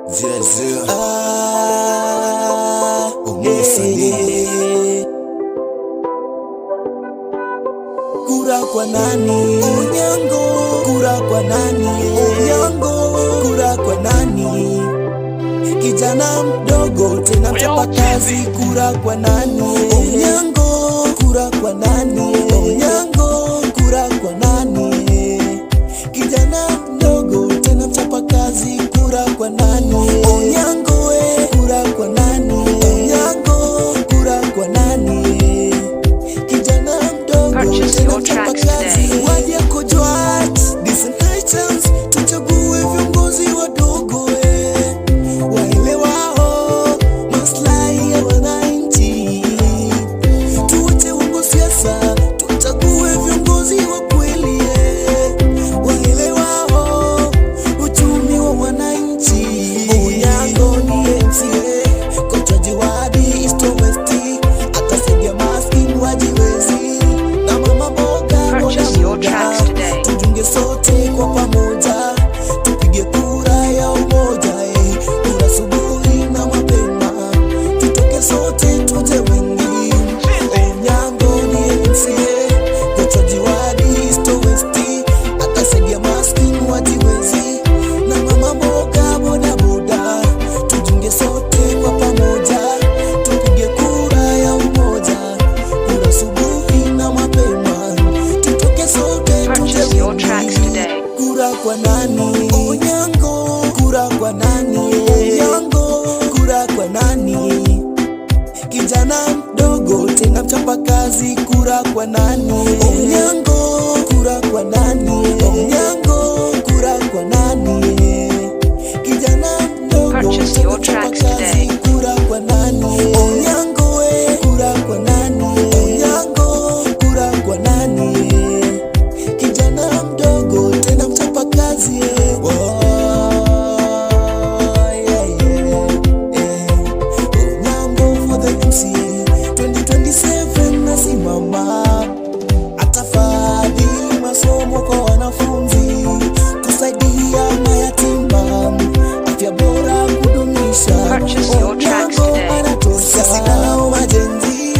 Zero. Kura kwa nani? Onyango. Kura kwa nani? Onyango. Kura kwa nani? Kijana mdogo tena mchapa kazi. Kura kwa nani? Onyango. Kura kwa nani? Onyango. Kura kwa nani? Kijana mdogo tena mchapa kazi. Kura kwa nani? Onyango. Kura kwa nani? Onyango. Kura kwa nani? Kijana mdogo tena mchapa kazi. Wadia kujwat decent items, tuchague viongozi wadogo waelewao maslahi ya wananchi. Tuache uongo siasa, tuchague viongozi wa kweli waelewao uchumi wa wananchi. Onyango ni MCA, kocha Jiwadi East to West, atasaidia maskini wajiwezi na mama mboga boda. Tujunge sote kwa pamoja, tupige kura ya umoja kura subuhi na mapema, tutoke sote tuje wengi. Onyango ni MCA, kocha Jiwadi East to West, atasaidia maskini wajiwezi na mama mboga boda. Tujunge sote kwa pamoja, tupige kura ya umoja kura subuhi na mapema, tutoke sote tuje wengi. Kura kwa nani? Onyango. Kura kwa nani? Onyango. Kura kwa nani? Kijana mdogo tena mchapa kazi. Kura kwa nani? Onyango. Kura kwa nani? Onyango. Kura kwa nani? Kijana mdogo tena mchapa kazi. Kura kwa nani? Onyango. Kura kwa nani? Onyango. Kura kwa nani? Kijana mdogo tena mchapa kazi. Onyango for the MCA 2027 nasimama, atafadhili masomo kwa wanafunzi, kusaidia mayatima, afya bora kudumisha. Onyango anatosha. Sisi nao majenzi,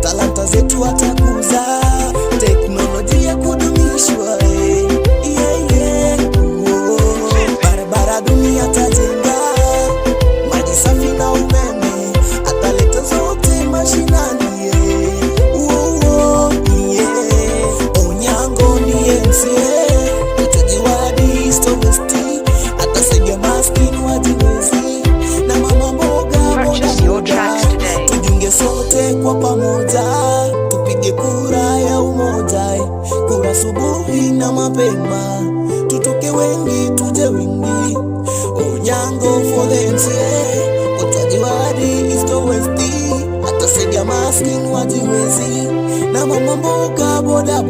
talanta zetu atakuza, teknolojia kudumishwa. Barabara dunia atajenga, maji safi na umeme ataleta zote mashinani. Onyango ni MCA, kocha Jiwadi East to West, atasaidia maskini wajiwezi na mama mboga boda. Tujunge sote kwa pamoja, tupige kura ya umoja kura subuhi na mapema, tutoke wengi tuje wengi. Onyango for the MCA, kocha Jiwadi East to West, atasaidia maskini wajiwezi na mama mboga boda.